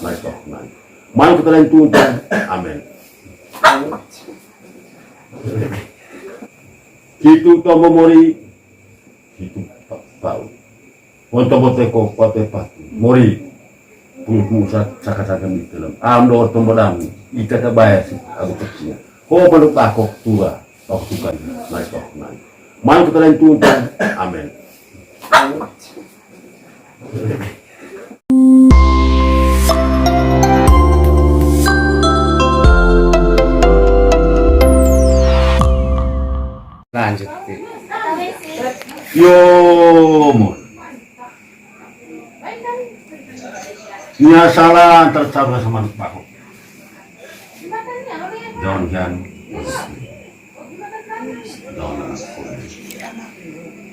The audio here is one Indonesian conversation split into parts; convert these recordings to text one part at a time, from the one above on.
Mari Tuhan. Mari kita lain Tuhan. Amin. Kitu tomo mori, kitu pau. Untuk boteko pate patu. Mori, punya saka-saka di dalam. Amdo tomo dami, ika bayar sih, aku kecil. Kau perlu takok tua, takok tukan. Mari Tuhan. Mari kita lain Tuhan. Amin. Lanjut. Yo mon. Nya salah tercapai sama Pak. Daun jan. Daun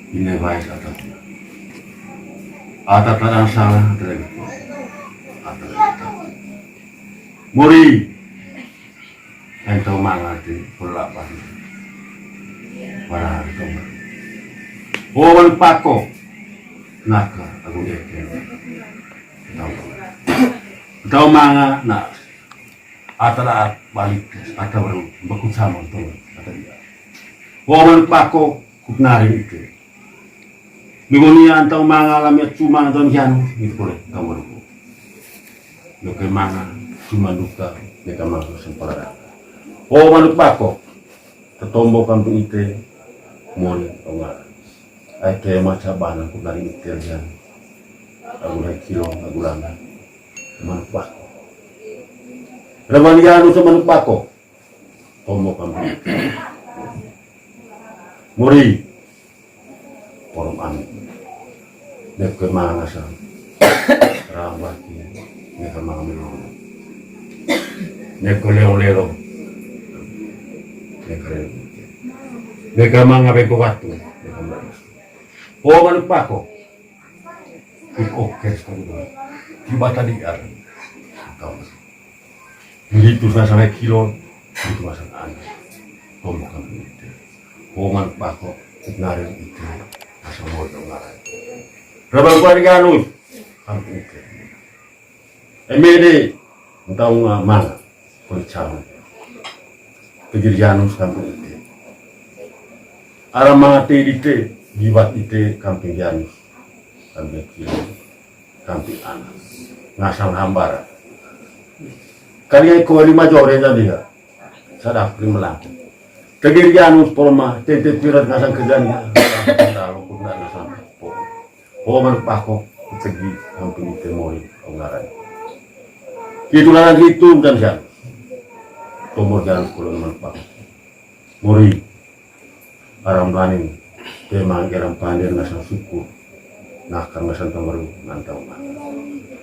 ini baik atau tidak. Ada tanah salah terjadi. Muri. Entau mangati pulapan. Para itu. Owan pako. Naka aku yakin. Tahu manga nak. Atala balik atau baru bakun sama tu kata dia. Owan pako kunari itu. Minggunya antau manga lamia cuma don janu itu boleh kamu dulu. Nuke manga cuma duka mereka masuk sempurna. Owan pako. Ketombo kampung itu mon ongar. Ai ke maca bana ku dari itir jan. Aku naik kilo aku langa. Manpak. Rawan yanu sama manpako. Tombo kampung itu. Muri. Porom ami. Nek ke mana sa. Ramaki. Nek ke mana melon. Nek ke leong-leong. Neka mga beko batu, neka mga. O manupako, ikokes ka dito. Iba tadi ar. Dito sa samay kilo, dito sa ano. Tomo kami ito. O manupako, ignarin ito. Nasa mo ito ngaran. Rabang ko ni ganun. Kami ito. Emede, taong mga kulichawan. Pegirianus kampung itu. Arah mga ite, gibat ite kampung Janus. Kampung kilo, kampung anak. Ngasang hambara. Kalian ko lima jore jadi ya. Sadap limelang. Pegirianus porma, tete pirat ngasang kerjanya. Kalau pun ngasang po. Po pako segi kampung itu mori ongaran. Itulah gitu dan siapa. Tomor jalan sekolah manpak. Muri aram laning temang geram pandir nasang suku nakar nasan tomaru nantau mah.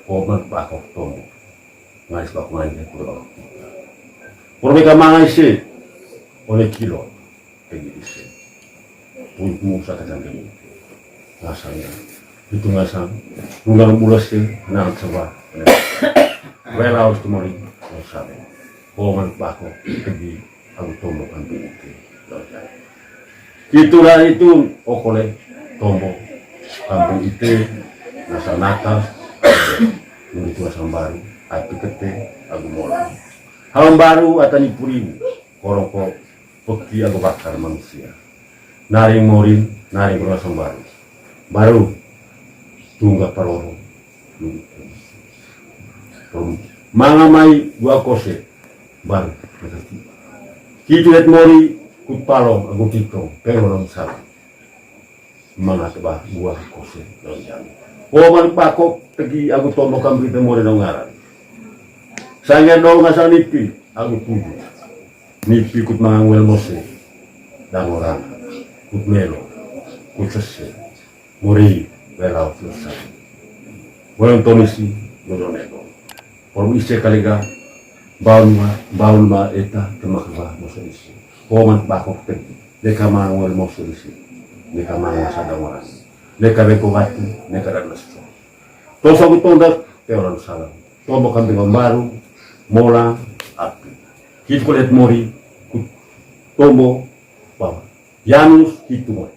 O manpak kok tomo. Ngais bak main pulau. Mereka mangai se oleh kilo pergi se. Pun sa kacang kami. Ngasangnya itu ngasang nunggal bulas se nang coba. Wela harus tomori ngasang. Oman pako pergi aku tombo kampung itu. Itulah itu okole tombo kampung itu nasa nakas menjadi asam baru api kete aku mola. Halam baru atani purimu koroko peki aku bakar manusia. Naring morin naring asam baru. Baru tungga paroro. Mangamai gua kose. Baru kitu et mori kutpalong aku kito pengonom salah mga teba buah kose dalam jami o manpako pergi aku tombo kambing te mori dong ngaran sanga dong ngasang nipi aku tuju nipi kut mangangwel mose dan orang kut melo kut sese mori belau selesai bolong tomisi ngodonego por ise kaliga baun ma eta kemakwa mosolisi. Koman bakok pergi. Deka mangwel mosolisi. Deka mangwa sadawaran. Deka beko batu. Deka dan nasto. Tosa kutondak teoran salam. Tombo kambing baru. Mola api. Kitu kulit mori. Tombo bawa. Janus kitu mori.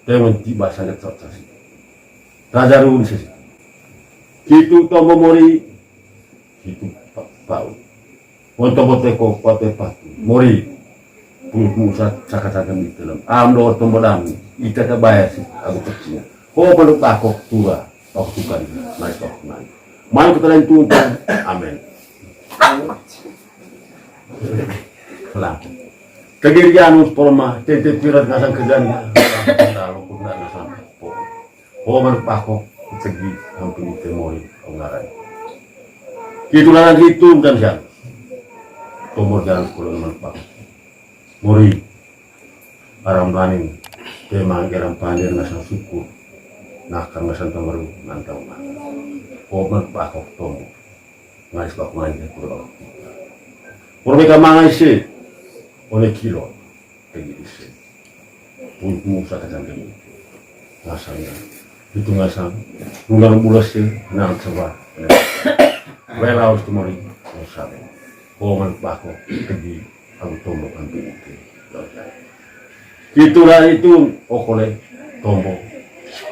Teman tiba sangat tercasi. Rajaru di sisi. Kitu tombo mori. hitu pau. Untuk boteko pate patu mori pulmu saka-saka di dalam amdo tombodam ita ta bayar sih aku kecil. Ko perlu takok tua waktu kan naik tok naik. Mal kita lain tumpang amin. Kelang. Kegirianus porma tete pirat ngasang kerjanya. Kalau pun nak ngasang. Ko perlu takok segi hampir di temori ngaran. Kitu lang gitu kan siya. Tumor jalan sekolah teman pak. Muri aram laning tema geram pandir ngasang syukur. Nah kan ngasang tamaru nantau mah. Koman pak kok tomo. Ngais pak manja kurang. Mereka mangai sih. Oleh kilo kayak gitu. Pun sa kacang kini. Ngasangnya. Itu ngasang. Nunggang bulas sih. Nang coba. Wela harus tumori. Ngasang. Koman bako pergi aku tombol kampung itu. Itulah itu okole tombol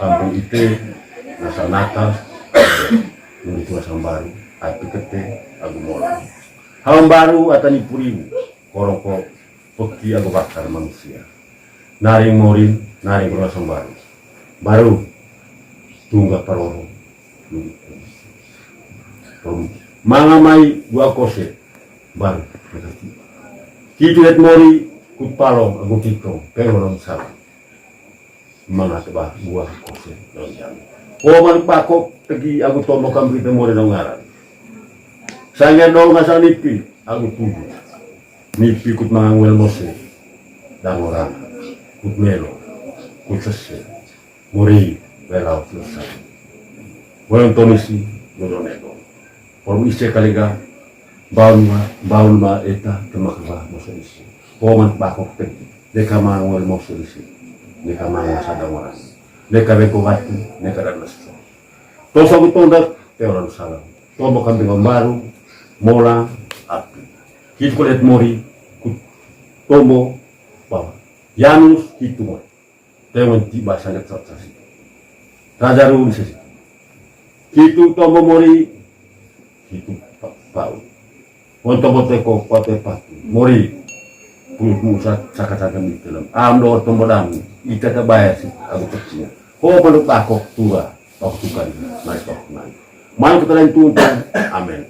kampung itu nasa natas menurut asam baru api kete aku mola halam baru atani purimu koroko peki aku bakar manusia naring morin naring asam baru tunggak paroro mangamai gua kose baru kitu et mori kut palong aku kitong pengonom salah mga teba buah kose don jam o man pakok pergi aku tombok kambing mori dong ngaran sanga dong ngasang nipi aku tuju nipi kut mangangwel mose dang orang kut melo kut sese mori belau selesai walang tomisi nodonego por ise kaliga baul ma eta kemakba mosa isi koman bakok pergi deka mangwel mosa isi deka mangwa sadang orang deka beko batu deka dan lesu tosa kutondak teoran salam tombok kambing baru mola api kit kulit mori kut tombo bawa yanus itu mori tewan tiba sangat sasi rajaru sisi kitu tombo mori kitu pau untuk boteko pate patu mori pulmu saka-saka di dalam amdo tombodam ita ta bayar sih aku kecil ko perlu takok tua waktu kan naik tok naik mal kita lain tumpang amin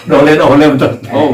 dole untuk tahu